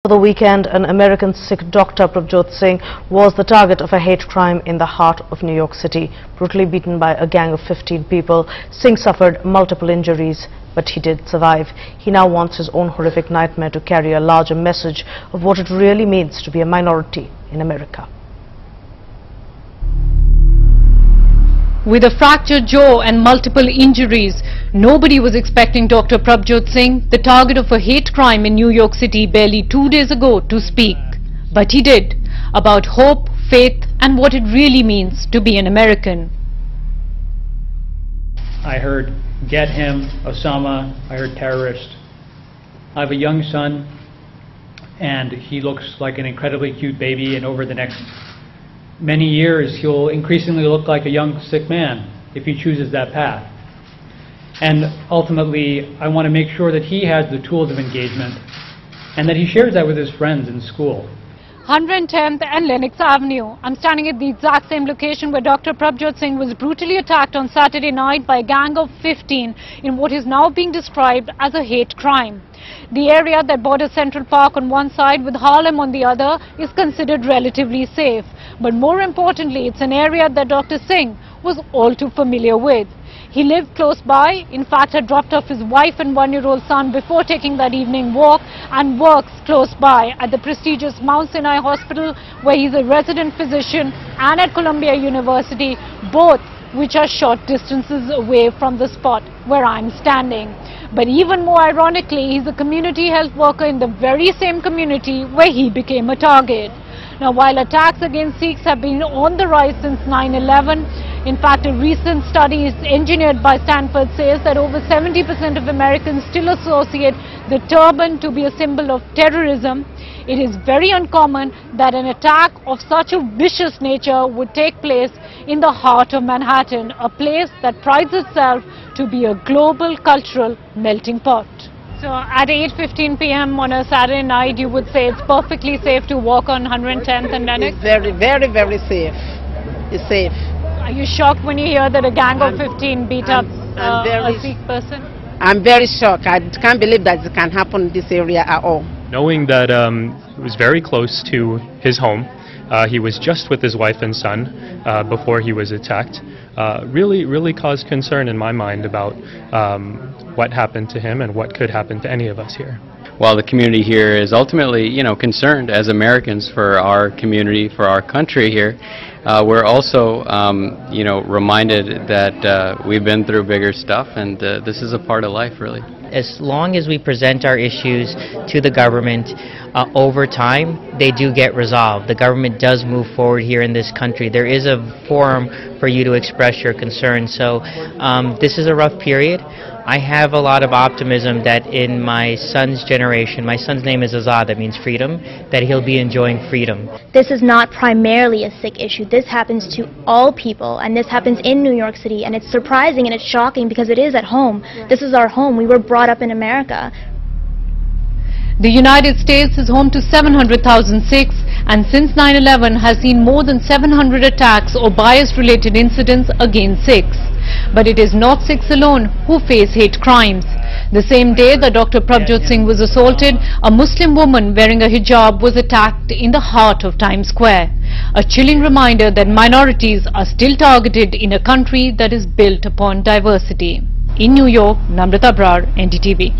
For the weekend, an American Sikh doctor, Prabhjot Singh, was the target of a hate crime in the heart of New York City. Brutally beaten by a gang of 15 people, Singh suffered multiple injuries, but he did survive. He now wants his own horrific nightmare to carry a larger message of what it really means to be a minority in America. With a fractured jaw and multiple injuries, nobody was expecting Dr. Prabhjot Singh, the target of a hate crime in New York City barely 2 days ago, to speak. But he did, about hope, faith and what it really means to be an American. I heard get him, Osama, I heard terrorist. I have a young son and he looks like an incredibly cute baby, and over the next many years he'll increasingly look like a young Sikh man if he chooses that path. And ultimately I want to make sure that he has the tools of engagement and that he shares that with his friends in school. 110th and Lenox Avenue. I'm standing at the exact same location where Dr. Prabhjot Singh was brutally attacked on Saturday night by a gang of 15 in what is now being described as a hate crime. The area that borders Central Park on one side with Harlem on the other is considered relatively safe. But more importantly, it's an area that Dr. Singh was all too familiar with. He lived close by, in fact had dropped off his wife and one-year-old son before taking that evening walk, and works close by at the prestigious Mount Sinai Hospital, where he's a resident physician, and at Columbia University, both which are short distances away from the spot where I'm standing. But even more ironically, he's a community health worker in the very same community where he became a target. Now, while attacks against Sikhs have been on the rise since 9/11, in fact, a recent study engineered by Stanford says that over 70% of Americans still associate the turban to be a symbol of terrorism. It is very uncommon that an attack of such a vicious nature would take place in the heart of Manhattan, a place that prides itself to be a global cultural melting pot. So at 8:15 p.m. on a Saturday night, you would say it's perfectly safe to walk on 110th and Lenox? It's very, very, very safe. It's safe. Are you shocked when you hear that a gang of 15 beat up a Sikh person? I'm very shocked. I can't believe that it can happen in this area at all. Knowing that it was very close to his home, he was just with his wife and son before he was attacked, really caused concern in my mind about what happened to him and what could happen to any of us here. While the community here is ultimately, concerned as Americans for our community, for our country here, we're also, reminded that we've been through bigger stuff, and this is a part of life, really. As long as we present our issues to the government, over time, they do get resolved. The government does move forward here in this country. There is a forum for you to express your concerns. So this is a rough period. I have a lot of optimism that in my son's generation, my son's name is Azad, that means freedom, that he'll be enjoying freedom. This is not primarily a Sikh issue. This happens to all people, and this happens in New York City, and it's surprising and it's shocking because it is at home. This is our home. We were brought up in America. The United States is home to 700,000 Sikhs, and since 9/11 has seen more than 700 attacks or bias-related incidents against Sikhs. But it is not Sikhs alone who face hate crimes. The same day that Dr. Prabhjot Singh was assaulted, a Muslim woman wearing a hijab was attacked in the heart of Times Square. A chilling reminder that minorities are still targeted in a country that is built upon diversity. In New York, Namrata Brar, NDTV.